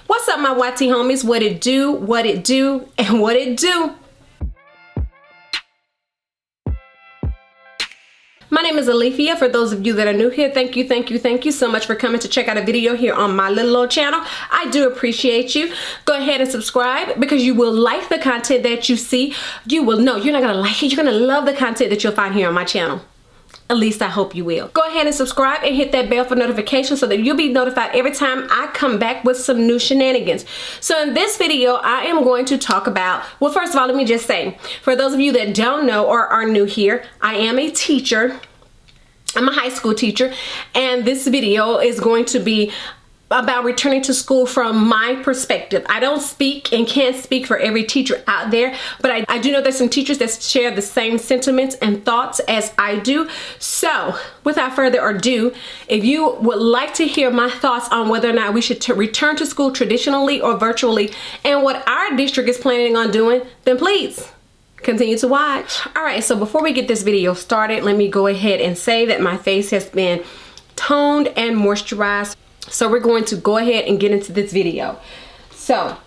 What's up, my YT homies? What it do, what it do, and what it do? My name is Alethea. For those of you that are new here, thank you so much for coming to check out a video here on my little old channel. I do appreciate you. Go ahead and subscribe because you will like the content that you see. You will know, you're not gonna like it, you're gonna love the content that you'll find here on my channel. At least I hope you will. Go ahead and subscribe and hit that bell for notifications so that you'll be notified every time I come back with some new shenanigans. So in this video, I am going to talk about, well, first of all, let me just say, for those of you that don't know or are new here, I am a teacher. I'm a high school teacher, and this video is going to be about returning to school from my perspective. I don't speak and can't speak for every teacher out there, but I do know there's some teachers that share the same sentiments and thoughts as I do. So without further ado, if you would like to hear my thoughts on whether or not we should return to school traditionally or virtually and what our district is planning on doing, then please continue to watch. All right, so before we get this video started, let me go ahead and say that my face has been toned and moisturized. So we're going to go ahead and get into this video. So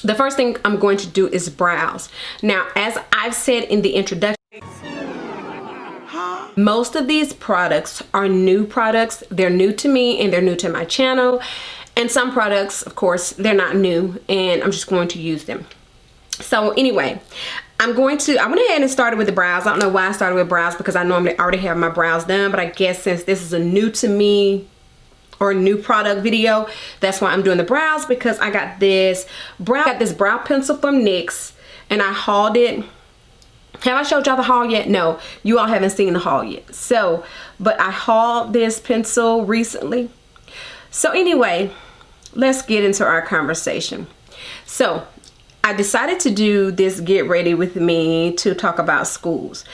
the first thing I'm going to do is brows. Now, as I've said in the introduction, most of these products are new products. They're new to me and they're new to my channel. And some products, of course, they're not new and I'm just going to use them. So anyway, I went ahead and started with the brows. I don't know why I started with brows because I normally already have my brows done, but I guess since this is a new to me or new product video, that's why I'm doing the brows, because I got this brow pencil from NYX and I hauled it. Have I showed y'all the haul yet? No, you all haven't seen the haul yet. So, but I hauled this pencil recently. So anyway, let's get into our conversation. So I decided to do this get ready with me to talk about schools.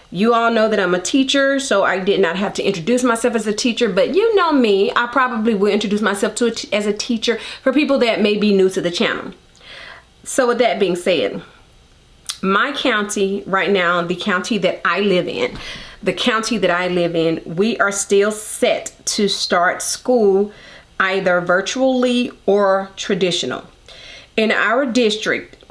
You all know that I'm a teacher, so I did not have to introduce myself as a teacher, but you know me, I probably will introduce myself as a teacher for people that may be new to the channel. So with that being said, my county right now, the county that I live in, we are still set to start school either virtually or traditional. In our district,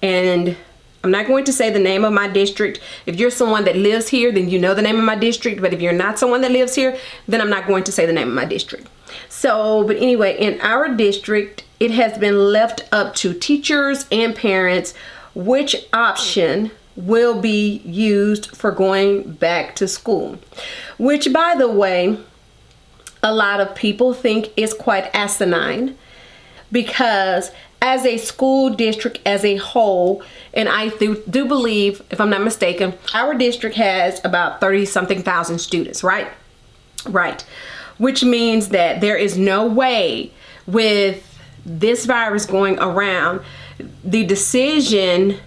and I'm not going to say the name of my district. If you're someone that lives here, then you know the name of my district. But if you're not someone that lives here, then I'm not going to say the name of my district. So, but anyway, in our district, it has been left up to teachers and parents which option will be used for going back to school. Which, by the way, a lot of people think is quite asinine, because as a school district as a whole, and I do believe, if I'm not mistaken, our district has about 30-something thousand students, right? Right. Which means that there is no way with this virus going around, the decision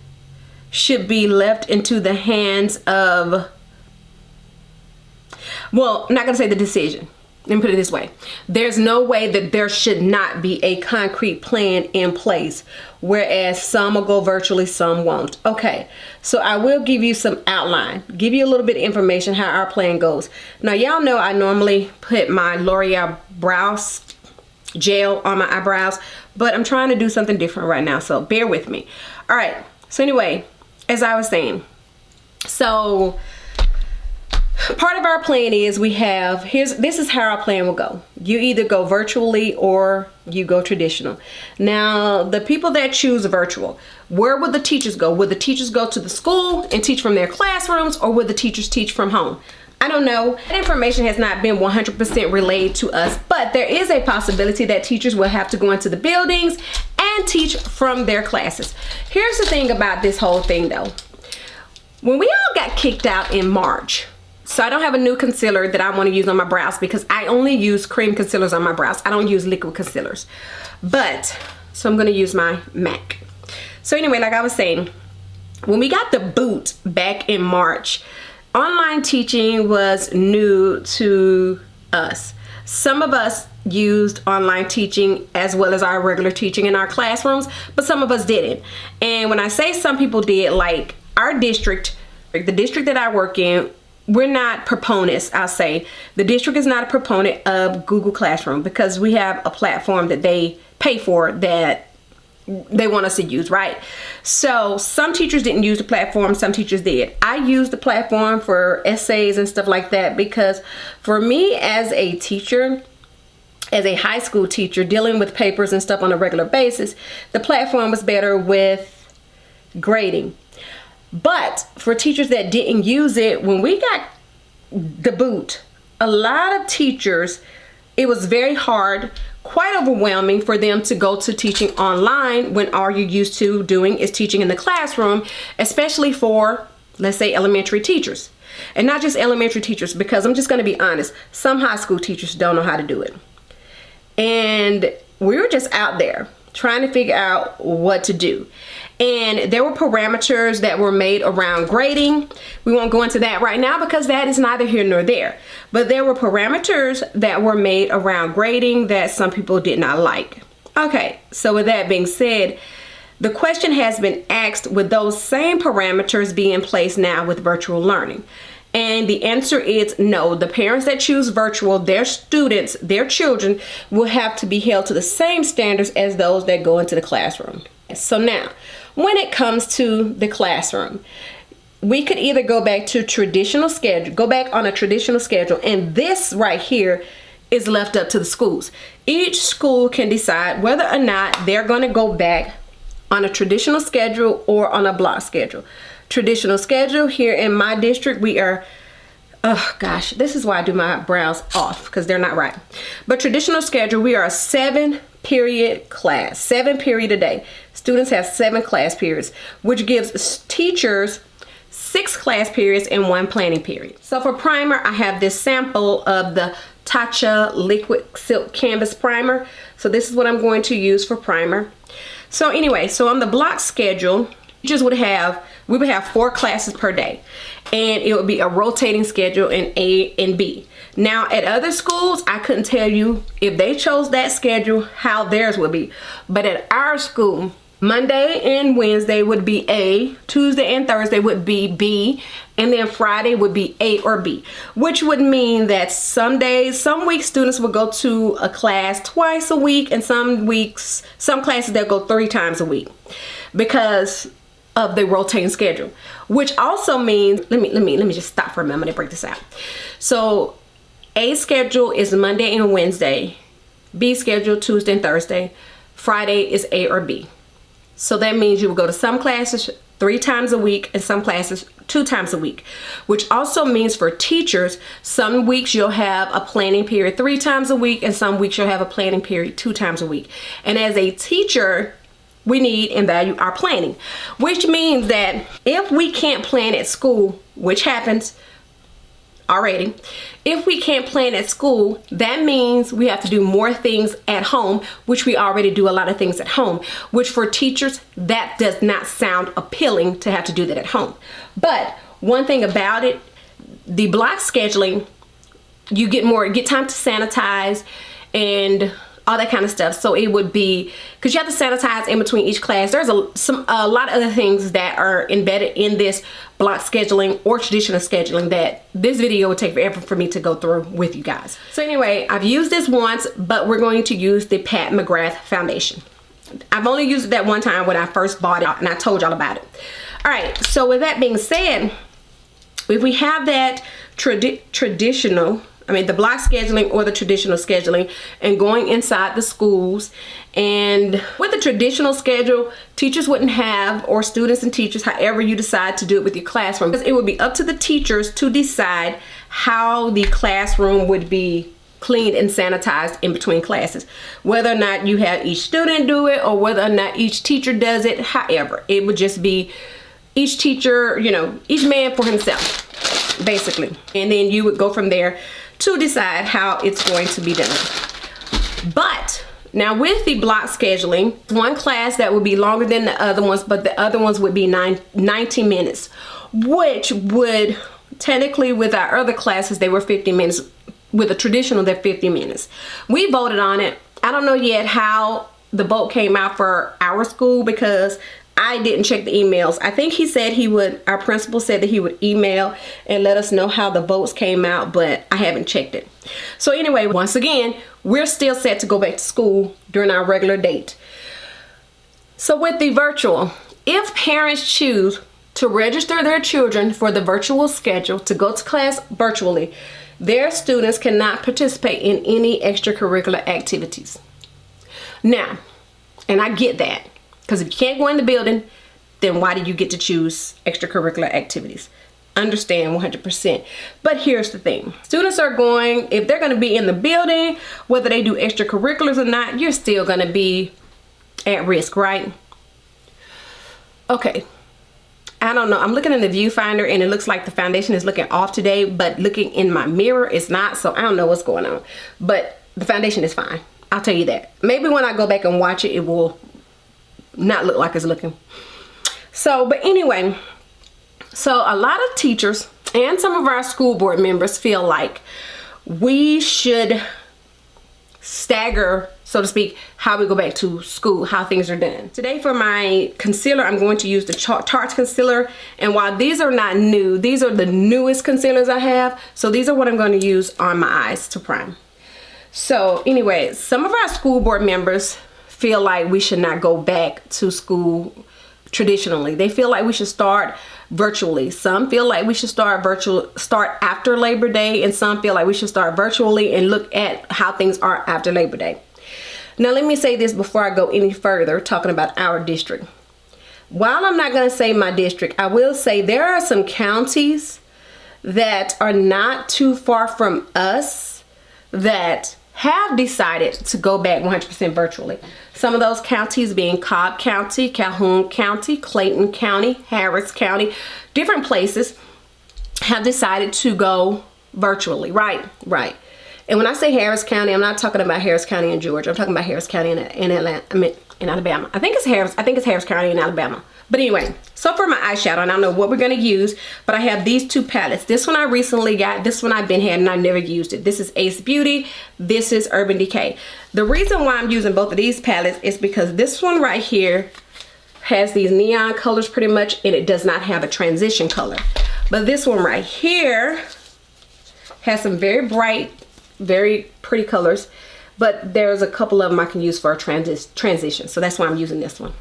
should be left into the hands of, well, I'm not going to say the decision. Let me put it this way. There's no way that there should not be a concrete plan in place, whereas some will go virtually, some won't. Okay, so I will give you some outline, give you a little bit of information how our plan goes. Now, y'all know I normally put my L'Oreal brows gel on my eyebrows, but I'm trying to do something different right now, so bear with me. All right, so anyway, as I was saying, so part of our plan is this is how our plan will go. You either go virtually or you go traditional. Now, the people that choose virtual, where would the teachers go? Would the teachers go to the school and teach from their classrooms, or would the teachers teach from home? I don't know. That information has not been 100% relayed to us, but there is a possibility that teachers will have to go into the buildings and teach from their classes. Here's the thing about this whole thing though. When we all got kicked out in March, so I don't have a new concealer that I want to use on my brows because I only use cream concealers on my brows. I don't use liquid concealers. But, so I'm going to use my MAC. So anyway, like I was saying, when we got the boot back in March, online teaching was new to us. Some of us used online teaching as well as our regular teaching in our classrooms, but some of us didn't. And when I say some people did, like our district, the district that I work in, we're not proponents, I'll say. The district is not a proponent of Google Classroom because we have a platform that they pay for that they want us to use, right? So some teachers didn't use the platform, some teachers did. I used the platform for essays and stuff like that because for me as a teacher, as a high school teacher dealing with papers and stuff on a regular basis, the platform was better with grading. But for teachers that didn't use it, when we got the boot, a lot of teachers, it was very hard, quite overwhelming for them to go to teaching online when all you're used to doing is teaching in the classroom, especially for, let's say, elementary teachers. And not just elementary teachers, because I'm just going to be honest, some high school teachers don't know how to do it. And we were just out there trying to figure out what to do. And there were parameters that were made around grading. We won't go into that right now because that is neither here nor there. But there were parameters that were made around grading that some people did not like. Okay, so with that being said, the question has been asked, would those same parameters be in place now with virtual learning? And the answer is no. The parents that choose virtual, their students, their children will have to be held to the same standards as those that go into the classroom. So now, when it comes to the classroom, we could either go back to traditional schedule, go back on a traditional schedule, and this right here is left up to the schools. Each school can decide whether or not they're going to go back on a traditional schedule or on a block schedule. Traditional schedule here in my district, we are, oh gosh, this is why I do my brows off because they're not right. But traditional schedule, we are a 7-period class, 7 period a day. Students have 7 class periods, which gives teachers 6 class periods and 1 planning period. So for primer, I have this sample of the Tatcha liquid silk canvas primer. So this is what I'm going to use for primer. So anyway, so on the block schedule, teachers would have, we would have 4 classes per day, and it would be a rotating schedule in A and B. Now at other schools, I couldn't tell you if they chose that schedule how theirs would be, but at our school, Monday and Wednesday would be A, Tuesday and Thursday would be B, and then Friday would be A or B, which would mean that some days, some weeks students would go to a class twice a week, and some weeks, some classes they'll go 3 times a week because of the rotating schedule, which also means, let me just stop for a moment and break this out. So A schedule is Monday and Wednesday, B schedule Tuesday and Thursday, Friday is A or B. So that means you will go to some classes 3 times a week and some classes 2 times a week, which also means for teachers, some weeks you'll have a planning period 3 times a week and some weeks you'll have a planning period 2 times a week. And as a teacher, we need and value our planning, which means that if we can't plan at school, which happens already, if we can't plan at school, that means we have to do more things at home, which we already do a lot of things at home, which for teachers, that does not sound appealing to have to do that at home. But one thing about it, the block scheduling, you get time to sanitize and all that kind of stuff. So it would be, because you have to sanitize in between each class. There's a lot of other things that are embedded in this block scheduling or traditional scheduling that this video would take forever for me to go through with you guys. So anyway, I've used this once, but we're going to use the Pat McGrath foundation. I've only used it that one time when I first bought it, and I told y'all about it. All right, so with that being said, if we have that traditional, the block scheduling or the traditional scheduling and going inside the schools, and with the traditional schedule, teachers wouldn't have, or students and teachers, however you decide to do it with your classroom, because it would be up to the teachers to decide how the classroom would be cleaned and sanitized in between classes, whether or not you have each student do it or whether or not each teacher does it. However, it would just be each teacher, each man for himself, basically, and then you would go from there to decide how it's going to be done. But now with the block scheduling, one class that would be longer than the other ones, but the other ones would be 90 minutes, which would technically, with our other classes, they were 50 minutes. With a traditional, they're 50 minutes. We voted on it. I don't know yet how the vote came out for our school because I didn't check the emails. I think he said he would, our principal said that he would email and let us know how the votes came out, but I haven't checked it. So anyway, once again, we're still set to go back to school during our regular date. So with the virtual, if parents choose to register their children for the virtual schedule to go to class virtually, their students cannot participate in any extracurricular activities. Now, and I get that, because if you can't go in the building, then why do you get to choose extracurricular activities? Understand 100%. But here's the thing. Students are going, if they're going to be in the building, whether they do extracurriculars or not, you're still going to be at risk, right? Okay. I don't know. I'm looking in the viewfinder and it looks like the foundation is looking off today, but looking in my mirror, it's not. So I don't know what's going on. But the foundation is fine. I'll tell you that. Maybe when I go back and watch it, it will not look like it's looking. So, but anyway, so a lot of teachers and some of our school board members feel like we should stagger, so to speak, how we go back to school, how things are done. Today for my concealer, I'm going to use the Tarte concealer. And while these are not new, these are the newest concealers I have. So these are what I'm going to use on my eyes to prime. So anyway, some of our school board members feel like we should not go back to school traditionally. They feel like we should start virtually. Some feel like we should start after Labor Day, and some feel like we should start virtually and look at how things are after Labor Day. Now let me say this before I go any further talking about our district. While I'm not going to say my district, I will say there are some counties that are not too far from us that have decided to go back 100% virtually. Some of those counties being Cobb County, Calhoun County, Clayton County, Harris County, different places have decided to go virtually, right? Right. And when I say Harris County, I'm not talking about Harris County in Georgia. I'm talking about Harris County in Alabama. I think it's Harris County in Alabama. But anyway, so for my eyeshadow, and I don't know what we're going to use, but I have these two palettes. This one I recently got. This one I've been had and I never used it. This is Ace Beauty. This is Urban Decay. The reason why I'm using both of these palettes is because this one right here has these neon colors pretty much, and it does not have a transition color. But this one right here has some very bright, very pretty colors, but there's a couple of them I can use for a transition. So that's why I'm using this one.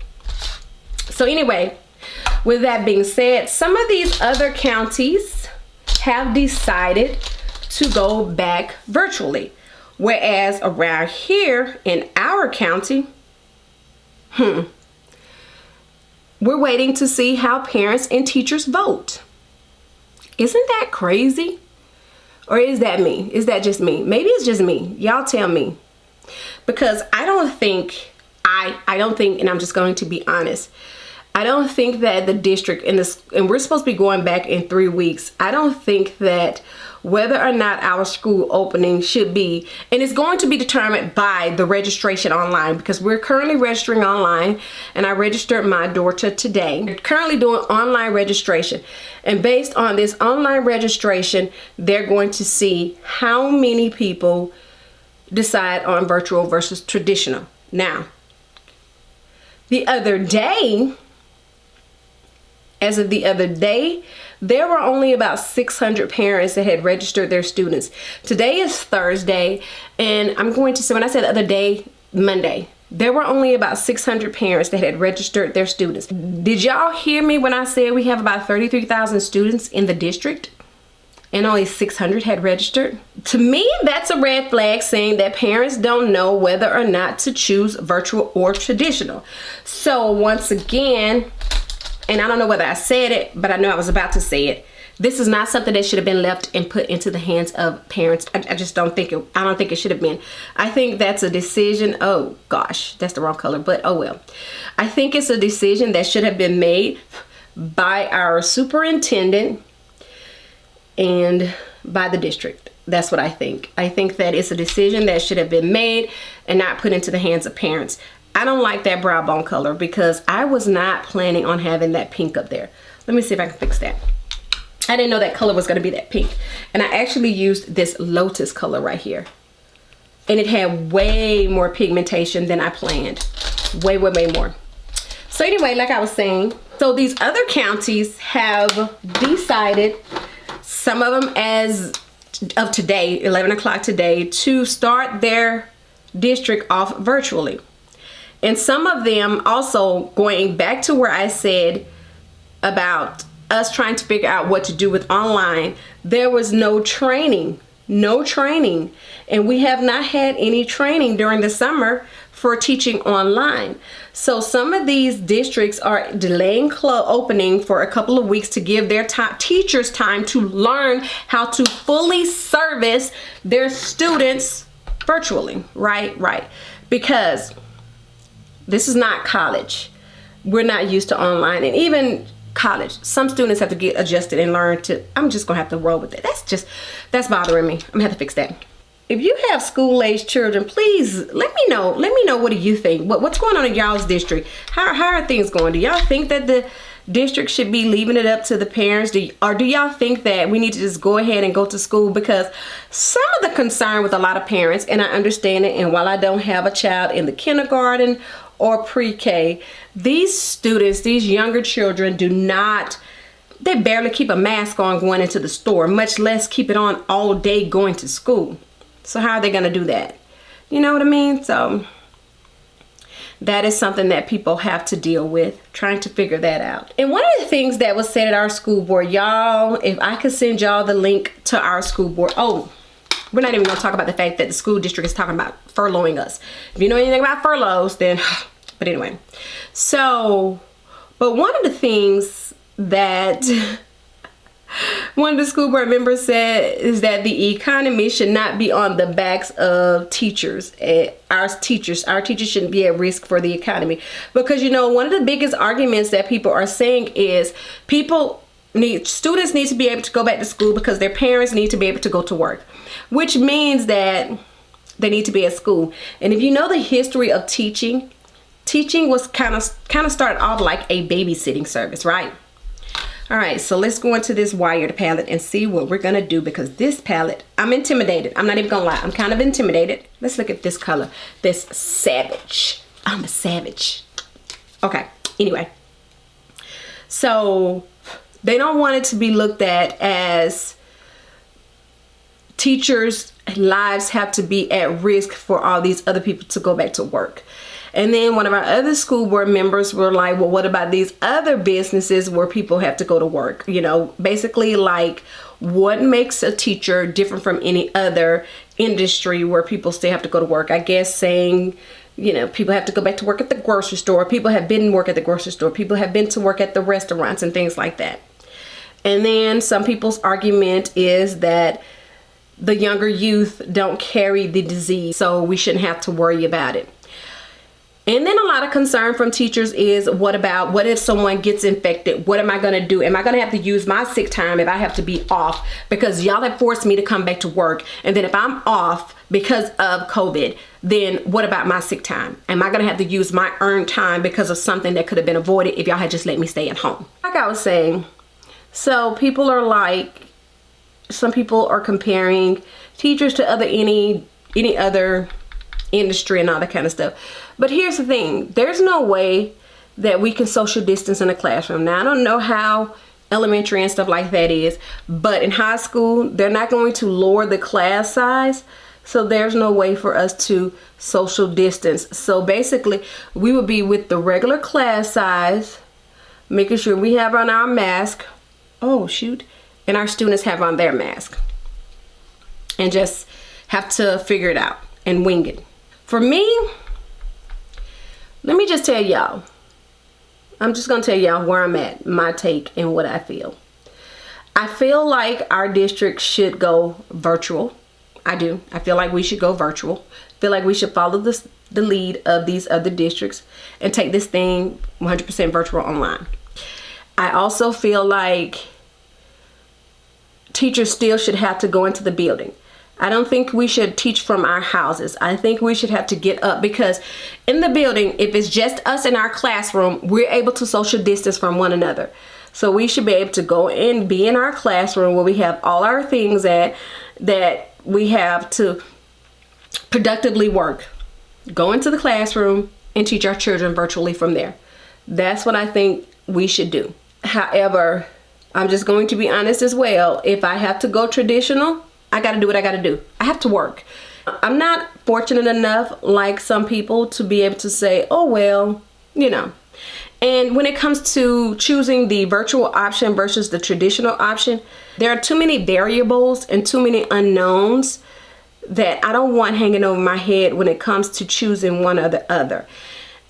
So anyway, with that being said, some of these other counties have decided to go back virtually. Whereas around here in our county, we're waiting to see how parents and teachers vote. Isn't that crazy? Or is that me? Is that just me? Maybe it's just me. Y'all tell me. Because I don't think, and I'm just going to be honest, I don't think that the district and we're supposed to be going back in 3 weeks. I don't think that whether or not our school opening should be, and it's going to be determined by the registration online, because we're currently registering online, and I registered my daughter today. We're currently doing online registration, and based on this online registration, they're going to see how many people decide on virtual versus traditional. Now, the other day, as of the other day, there were only about 600 parents that had registered their students. Today is Thursday, and I'm going to say, when I said the other day, Monday, there were only about 600 parents that had registered their students. Did y'all hear me when I said we have about 33,000 students in the district and only 600 had registered? To me, that's a red flag saying that parents don't know whether or not to choose virtual or traditional. So once again, and I don't know whether I said it, but I know I was about to say it, this is not something that should have been left and put into the hands of parents. I just don't think it, I don't think it should have been. I think that's a decision, oh gosh, that's the wrong color, but oh well. I think it's a decision that should have been made by our superintendent and by the district. That's what I think. I think that it's a decision that should have been made and not put into the hands of parents. I don't like that brow bone color because I was not planning on having that pink up there. Let me see if I can fix that. I didn't know that color was going to be that pink. And I actually used this lotus color right here. And it had way more pigmentation than I planned. Way, way, way more. So anyway, like I was saying, so these other counties have decided, some of them as of today, 11 o'clock today, to start their district off virtually. And some of them also, going back to where I said about us trying to figure out what to do with online, there was no training, and we have not had any training during the summer for teaching online. So some of these districts are delaying opening for a couple of weeks to give their teachers time to learn how to fully service their students virtually. Right, because this is not college. We're not used to online, and even college, some students have to get adjusted and learn to, I'm just gonna have to roll with it. That's bothering me. I'm gonna have to fix that. If you have school-aged children, please let me know. Let me know, what do you think? What's going on in y'all's district? How are things going? Do y'all think that the district should be leaving it up to the parents? Or do y'all think that we need to just go ahead and go to school? Because some of the concern with a lot of parents, and I understand it, and while I don't have a child in the kindergarten or pre-K, these students, these younger children, they barely keep a mask on going into the store, much less keep it on all day going to school. So how are they gonna do that? You know what I mean? So that is something that people have to deal with, trying to figure that out. And one of the things that was said at our school board, y'all, if I could send y'all the link to our school board. Oh, we're not even gonna talk about the fact that the school district is talking about furloughing us. If you know anything about furloughs, then, but anyway. So, but one of the things that one of the school board members said is that the economy should not be on the backs of teachers. Our teachers shouldn't be at risk for the economy. Because, you know, one of the biggest arguments that people are saying is students need to be able to go back to school because their parents need to be able to go to work, which means that they need to be at school. And if you know the history of teaching was kind of started off like a babysitting service, right? All right, so let's go into this wired palette and see what we're gonna do, because this palette, I'm intimidated. I'm not even gonna lie, I'm kind of intimidated. Let's look at this color, this savage. I'm a savage. Okay, anyway. So they don't want it to be looked at as teachers' lives have to be at risk for all these other people to go back to work. And then one of our other school board members were like, well, what about these other businesses where people have to go to work? You know, basically like, what makes a teacher different from any other industry where people still have to go to work? I guess saying, you know, people have to go back to work at the grocery store. People have been to work at the grocery store. People have been to work at the restaurants and things like that. And then some people's argument is that the younger youth don't carry the disease, so we shouldn't have to worry about it. And then a lot of concern from teachers is, what if someone gets infected? What am I gonna do? Am I gonna have to use my sick time if I have to be off? Because y'all have forced me to come back to work. And then if I'm off because of COVID, then what about my sick time? Am I gonna have to use my earned time because of something that could have been avoided if y'all had just let me stay at home? Like I was saying, so people are like, some people are comparing teachers to any other industry and all that kind of stuff. But here's the thing, there's no way that we can social distance in a classroom. Now, I don't know how elementary and stuff like that is, but in high school, they're not going to lower the class size. So there's no way for us to social distance. So basically, we would be with the regular class size, making sure we have on our mask. Oh, shoot. And our students have on their mask. And just have to figure it out and wing it. For me, let me just tell y'all. I'm just going to tell y'all where I'm at, my take and what I feel. I feel like our district should go virtual. I do. I feel like we should go virtual. I feel like we should follow the lead of these other districts and take this thing 100% virtual online. I also feel like teachers still should have to go into the building. I don't think we should teach from our houses. I think we should have to get up, because in the building, if it's just us in our classroom, we're able to social distance from one another. So we should be able to go and be in our classroom where we have all our things that we have to productively work. Go into the classroom and teach our children virtually from there. That's what I think we should do. However, I'm just going to be honest as well. If I have to go traditional, I got to do what I got to do. I have to work. I'm not fortunate enough, like some people, to be able to say, oh, well, you know. And when it comes to choosing the virtual option versus the traditional option, there are too many variables and too many unknowns that I don't want hanging over my head when it comes to choosing one or the other.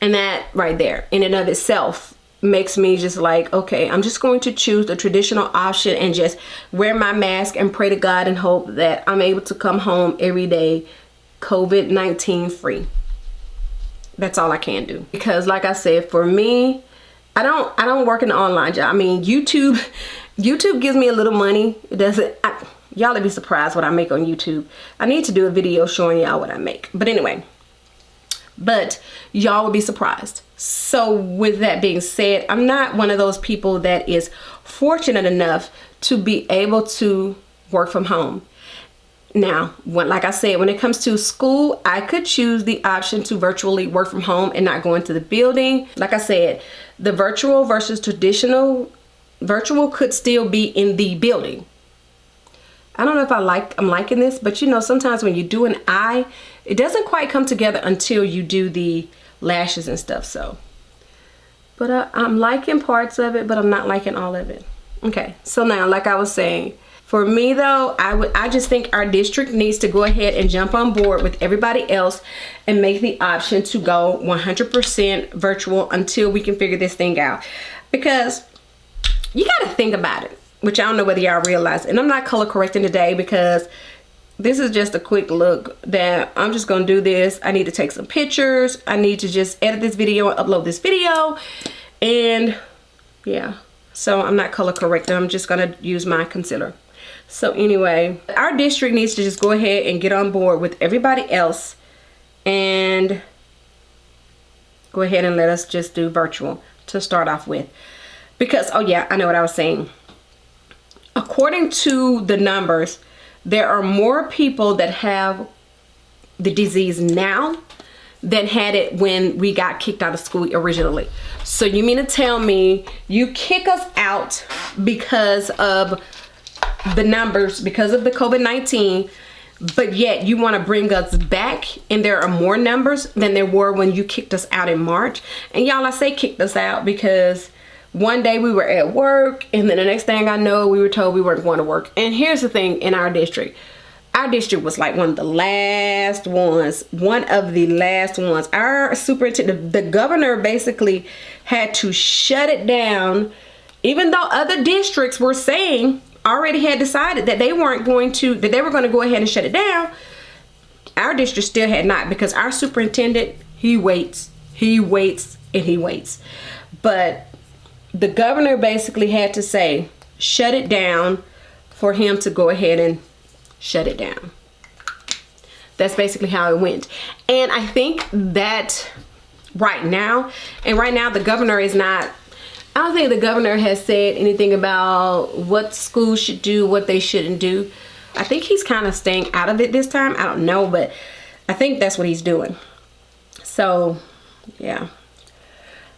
And that right there, in and of itself, makes me just like, okay, I'm just going to choose the traditional option and just wear my mask and pray to God and hope that I'm able to come home every day COVID-19 free. That's all I can do. Because like I said, for me, I don't work in an online job. I mean, YouTube gives me a little money. It doesn't, y'all would be surprised what I make on YouTube. I need to do a video showing y'all what I make. But anyway, but y'all would be surprised. So with that being said, I'm not one of those people that is fortunate enough to be able to work from home. Now, like I said, when it comes to school, I could choose the option to virtually work from home and not go into the building. Like I said, the virtual versus traditional, virtual could still be in the building. I don't know if I'm liking this, but you know, sometimes when you do an eye, it doesn't quite come together until you do the lashes and stuff. So, but I'm liking parts of it, but I'm not liking all of it. Okay, so now, like I was saying, for me though, I just think our district needs to go ahead and jump on board with everybody else and make the option to go 100% virtual until we can figure this thing out. Because you got to think about it, which I don't know whether y'all realize. And I'm not color correcting today because this is just a quick look that I'm just going to do this. I need to take some pictures. I need to just edit this video and upload this video. And yeah, so I'm not color correcting. I'm just going to use my concealer. So anyway, our district needs to just go ahead and get on board with everybody else and go ahead and let us just do virtual to start off with. Because, oh yeah, I know what I was saying. According to the numbers, there are more people that have the disease now than had it when we got kicked out of school originally. So you mean to tell me you kick us out because of the numbers, because of the COVID-19, but yet you want to bring us back and there are more numbers than there were when you kicked us out in March? And y'all, I say kicked us out because one day we were at work and then the next thing I know, we were told we weren't going to work. And here's the thing, in our district was like one of the last ones. Our superintendent, the governor, basically had to shut it down, even though other districts were saying, already had decided that they weren't going to, that they were going to go ahead and shut it down. Our district still had not, because our superintendent, he waits, and he waits. But the governor basically had to say, shut it down, for him to go ahead and shut it down. That's basically how it went. And I think that right now the governor is not, I don't think the governor has said anything about what schools should do, what they shouldn't do. I think he's kind of staying out of it this time. I don't know, but I think that's what he's doing. So, yeah.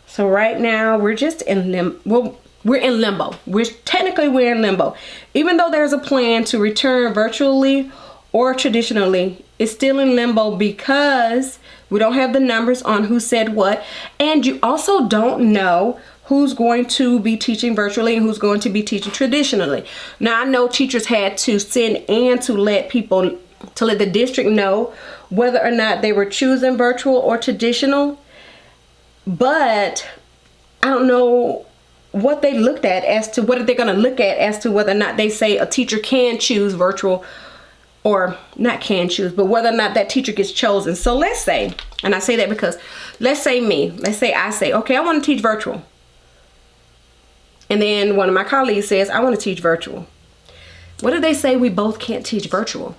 So right now we're just in limbo. Well, we're in limbo. We're in limbo. Even though there's a plan to return virtually or traditionally, it's still in limbo because we don't have the numbers on who said what. And you also don't know who's going to be teaching virtually and who's going to be teaching traditionally. Now, I know teachers had to send in to let the district know whether or not they were choosing virtual or traditional. But I don't know what they looked at as to what they're going to look at as to whether or not they say a teacher can choose virtual, or not can choose, but whether or not that teacher gets chosen. So let's say, and I say that because let's say I say, okay, I want to teach virtual. And then one of my colleagues says, I want to teach virtual. What if they say we both can't teach virtual?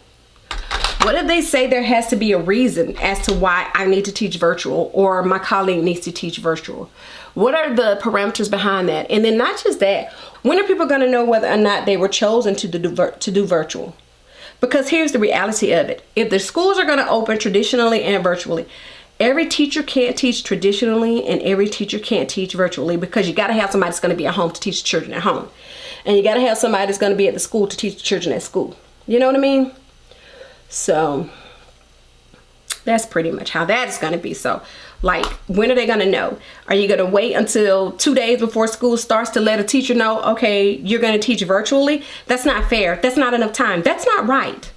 What if they say there has to be a reason as to why I need to teach virtual or my colleague needs to teach virtual? What are the parameters behind that? And then not just that, when are people going to know whether or not they were chosen to do virtual? Because here's the reality of it. If the schools are going to open traditionally and virtually, every teacher can't teach traditionally and every teacher can't teach virtually, because you got to have somebody that's going to be at home to teach the children at home. And you got to have somebody that's going to be at the school to teach the children at school. You know what I mean? So that's pretty much how that is going to be. So like, when are they going to know? Are you going to wait until 2 days before school starts to let a teacher know, okay, you're going to teach virtually? That's not fair. That's not enough time. That's not right.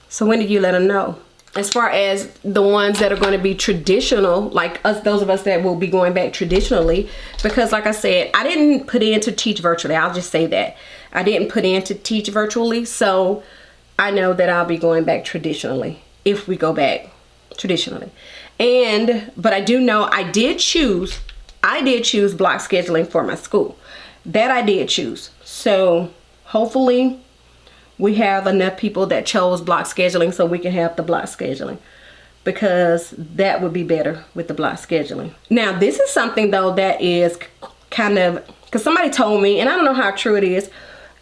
So when did you let them know? As far as the ones that are going to be traditional, like us, those of us that will be going back traditionally, because like I said, I didn't put in to teach virtually. I'll just say that. I didn't put in to teach virtually. So I know that I'll be going back traditionally if we go back traditionally. But I do know I did choose block scheduling for my school. That I did choose. So hopefully we have enough people that chose block scheduling so we can have the block scheduling, because that would be better with the block scheduling. Now, this is something though that is kind of, because somebody told me, and I don't know how true it is,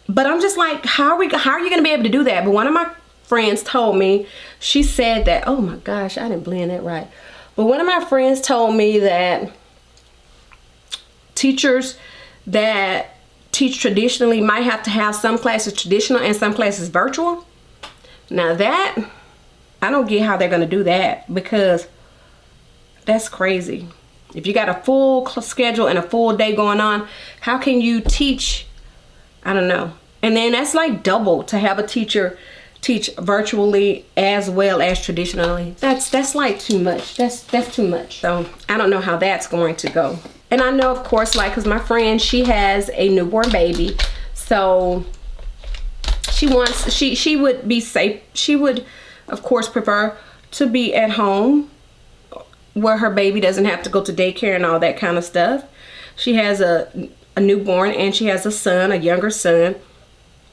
but I'm just like, how are you going to be able to do that? But one of my friends told me, she said that, oh my gosh, I didn't blend that right. But one of my friends told me that teachers that teach traditionally might have to have some classes traditional and some classes virtual. Now that, I don't get how they're going to do that, because that's crazy. If you got a full schedule and a full day going on, how can you teach? I don't know. And then that's like double to have a teacher teach virtually as well as traditionally. That's like too much. That's too much. So I don't know how that's going to go. And I know, of course, like, because my friend, she has a newborn baby, so she would be safe. She would, of course, prefer to be at home where her baby doesn't have to go to daycare and all that kind of stuff. She has a newborn, and she has a son, a younger son.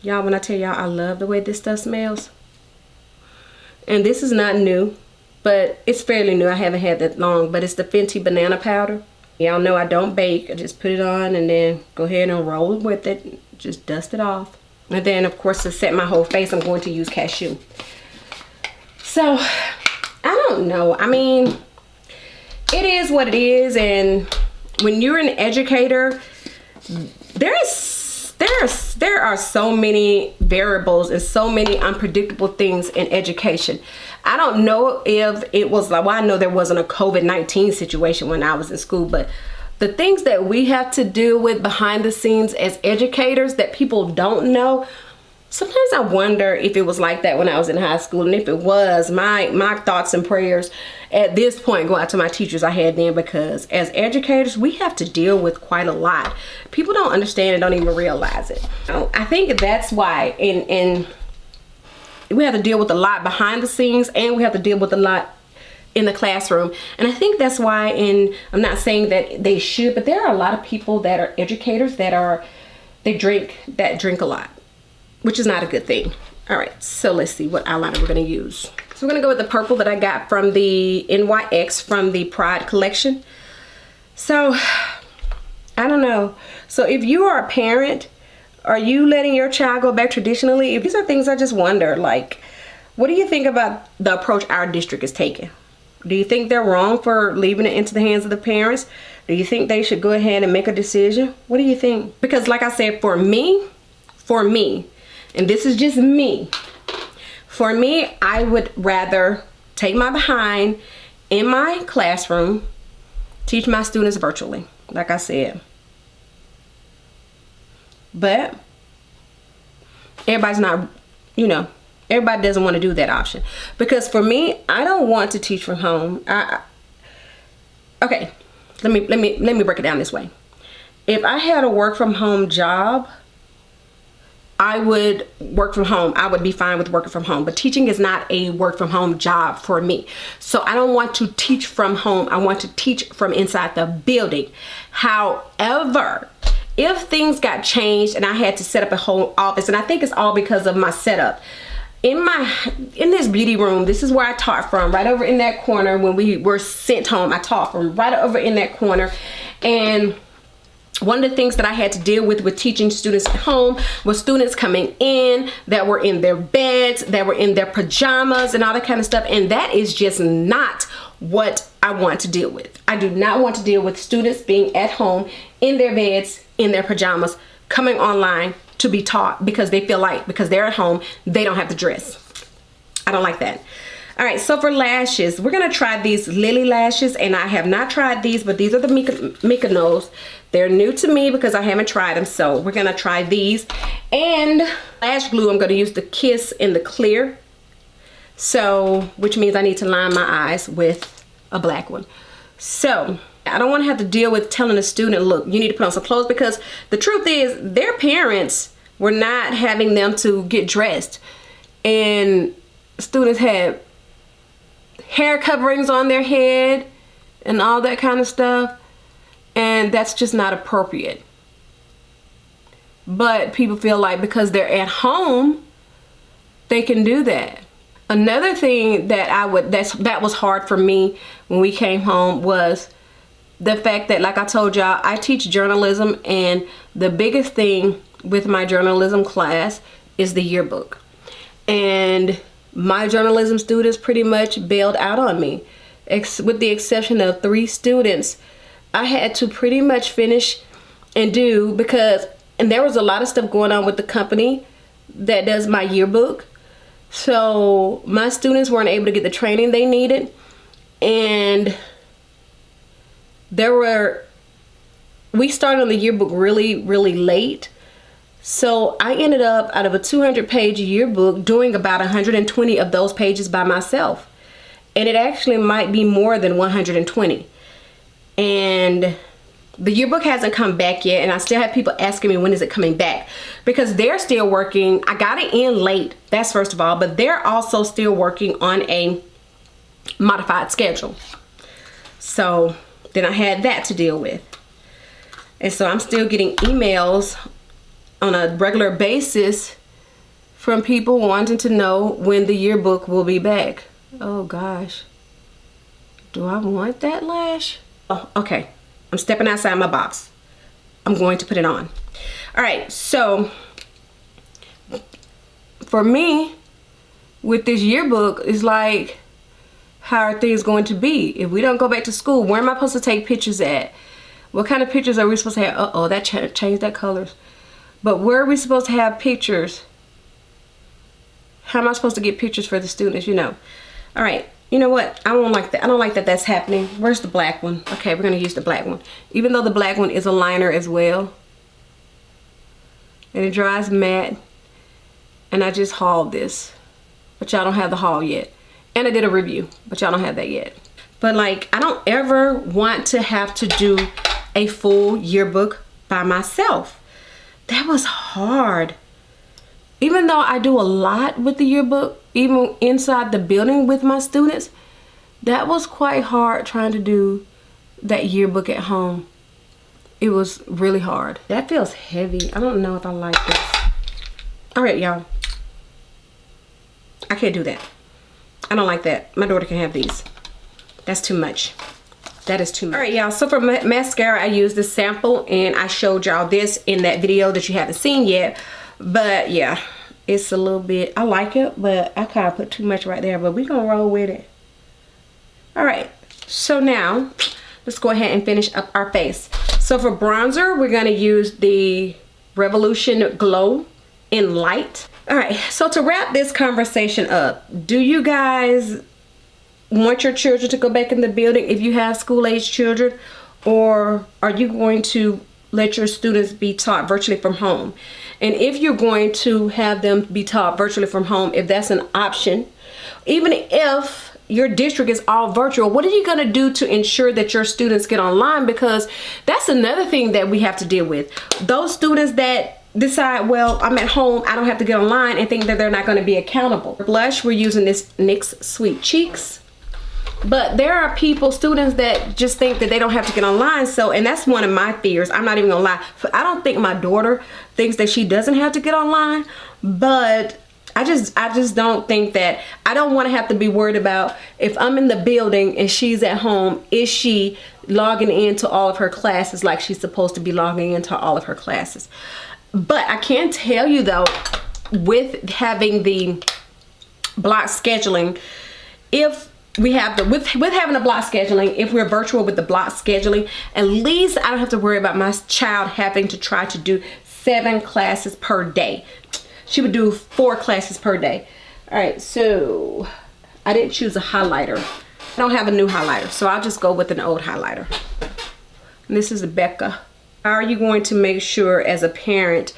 Y'all, when I tell y'all I love the way this stuff smells. And this is not new, but it's fairly new. I haven't had that long, but it's the Fenty banana powder. Y'all know I don't bake. I just put it on and then go ahead and roll with it. Just dust it off. And then, of course, to set my whole face, I'm going to use cashew. So, I don't know. I mean, it is what it is. And when you're an educator, there are so many variables and so many unpredictable things in education. I don't know if it was like, well, I know there wasn't a COVID-19 situation when I was in school, but the things that we have to deal with behind the scenes as educators that people don't know, sometimes I wonder if it was like that when I was in high school. And if it was, my thoughts and prayers at this point go out to my teachers I had then, because as educators, we have to deal with quite a lot. People don't understand and don't even realize it. I think that's why, and we have to deal with a lot behind the scenes, and we have to deal with a lot in the classroom. And I think that's why, and I'm not saying that they should, but there are a lot of people that are educators that drink a lot, which is not a good thing. All right, so let's see what eyeliner we're gonna use. So we're gonna go with the purple that I got from the NYX from the Pride collection. So, I don't know. So if you are a parent, are you letting your child go back traditionally? If these are things I just wonder, like, what do you think about the approach our district is taking? Do you think they're wrong for leaving it into the hands of the parents? Do you think they should go ahead and make a decision? What do you think? Because like I said, for me, and this is just me, for me, I would rather take my behind in my classroom, teach my students virtually, like I said. But everybody's not, everybody doesn't want to do that option. Because for me, I don't want to teach from home. Okay, let me break it down this way. If I had a work from home job, I would work from home. I would be fine with working from home. But teaching is not a work from home job for me. So I don't want to teach from home. I want to teach from inside the building. However, if things got changed and I had to set up a whole office, and I think it's all because of my setup. In this beauty room, this is where I taught from, right over in that corner. When we were sent home, I taught from right over in that corner. And one of the things that I had to deal with teaching students at home was students coming in that were in their beds, that were in their pajamas and all that kind of stuff. And that is just not what I want to deal with. I do not want to deal with students being at home in their beds, in their pajamas, coming online to be taught because they feel like because they're at home, they don't have to dress. I don't like that. All right, so for lashes, we're gonna try these Lily lashes, and I have not tried these, but these are the Mykonos. They're new to me because I haven't tried them, so we're gonna try these. And lash glue, I'm gonna use the Kiss in the clear. So, which means I need to line my eyes with a black one. So, I don't wanna have to deal with telling a student, look, you need to put on some clothes, because the truth is, their parents were not having them to get dressed. And students had hair coverings on their head and all that kind of stuff, and that's just not appropriate. But people feel like because they're at home, they can do that. Another thing that that was hard for me when we came home was the fact that, like I told y'all, I teach journalism, and the biggest thing with my journalism class is the yearbook. And my journalism students pretty much bailed out on me, with the exception of 3 students. I had to pretty much finish and do and there was a lot of stuff going on with the company that does my yearbook. So my students weren't able to get the training they needed, and we started on the yearbook really, really late. So I ended up, out of a 200-page yearbook, doing about 120 of those pages by myself. And it actually might be more than 120. And the yearbook hasn't come back yet, and I still have people asking me when is it coming back, because they're still working. I got it in late, that's first of all, but they're also still working on a modified schedule. So then I had that to deal with. And so I'm still getting emails on a regular basis from people wanting to know when the yearbook will be back. Oh gosh, do I want that lash? Oh, okay, I'm stepping outside my box. I'm going to put it on. All right, so for me with this yearbook, it's like, how are things going to be if we don't go back to school? Where am I supposed to take pictures at? What kind of pictures are we supposed to have? Uh-oh, that changed that colors. But where are we supposed to have pictures? How am I supposed to get pictures for the students, you know? All right, you know what? I don't like that. I don't like that that's happening. Where's the black one? Okay, we're gonna use the black one. Even though the black one is a liner as well. And it dries matte. And I just hauled this. But y'all don't have the haul yet. And I did a review, but y'all don't have that yet. But like, I don't ever want to have to do a full yearbook by myself. That was hard. Even though I do a lot with the yearbook, even inside the building with my students, that was quite hard trying to do that yearbook at home. It was really hard. That feels heavy. I don't know if I like this. All right, y'all. I can't do that. I don't like that. My daughter can have these. That's too much. That is too much. All right, y'all, so for mascara, I used this sample, and I showed y'all this in that video that you haven't seen yet. But yeah, it's a little bit, I like it, but I kind of put too much right there, but we're gonna roll with it. All right, so now let's go ahead and finish up our face. So for bronzer, we're gonna use the Revolution Glow in Light. All right, so to wrap this conversation up, do you guys want your children to go back in the building if you have school-age children, or are you going to let your students be taught virtually from home? And if you're going to have them be taught virtually from home, if that's an option, even if your district is all virtual, what are you going to do to ensure that your students get online? Because that's another thing that we have to deal with. Those students that decide, well, I'm at home, I don't have to get online, and think that they're not going to be accountable. For blush, we're using this NYX Sweet Cheeks. But there are students that just think that they don't have to get online. So, and that's one of my fears. I'm not even gonna lie. I don't think my daughter thinks that she doesn't have to get online, but I just don't think that. I don't want to have to be worried about if I'm in the building and she's at home, is she logging into all of her classes like she's supposed to be logging into all of her classes. But I can tell you though, with having the block scheduling, if we have the with having the block scheduling, if we're virtual with the block scheduling, at least I don't have to worry about my child having to try to do 7 classes per day. She would do 4 classes per day. All right, so I didn't choose a highlighter. I don't have a new highlighter, so I'll just go with an old highlighter. And this is Becca. How are you going to make sure as a parent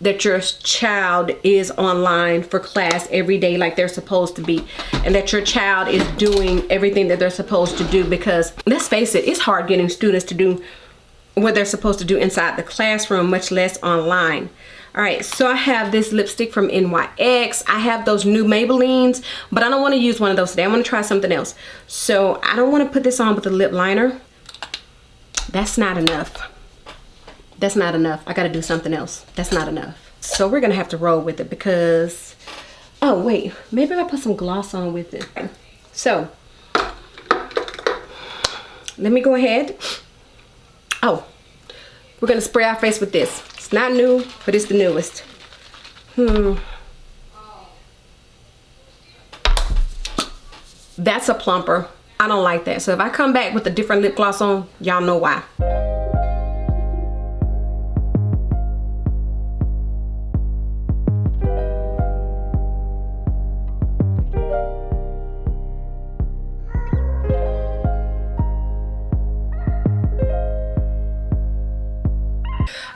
that your child is online for class every day like they're supposed to be, and that your child is doing everything that they're supposed to do? Because let's face it, it's hard getting students to do what they're supposed to do inside the classroom, much less online. All right, so I have this lipstick from NYX. I have those new Maybellines, but I don't want to use one of those today. I want to try something else. So I don't want to put this on with a lip liner. That's not enough. That's not enough. I got to do something else. That's not enough. So we're going to have to roll with it because, oh wait, maybe if I put some gloss on with it. So let me go ahead. Oh, we're going to spray our face with this. It's not new, but it's the newest. That's a plumper. I don't like that. So if I come back with a different lip gloss on, y'all know why.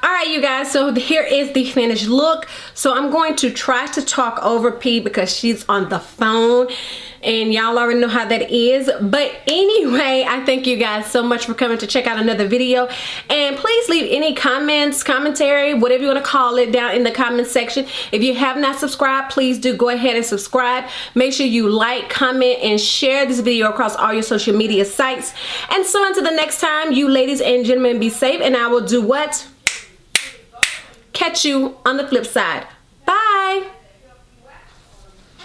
Alright you guys, so here is the finished look. So I'm going to try to talk over P because she's on the phone and y'all already know how that is. But anyway, I thank you guys so much for coming to check out another video, and please leave any comments, commentary, whatever you want to call it, down in the comment section. If you have not subscribed, please do go ahead and subscribe. Make sure you like, comment, and share this video across all your social media sites. And so until the next time, you ladies and gentlemen, be safe, and I will do what? Catch you on the flip side.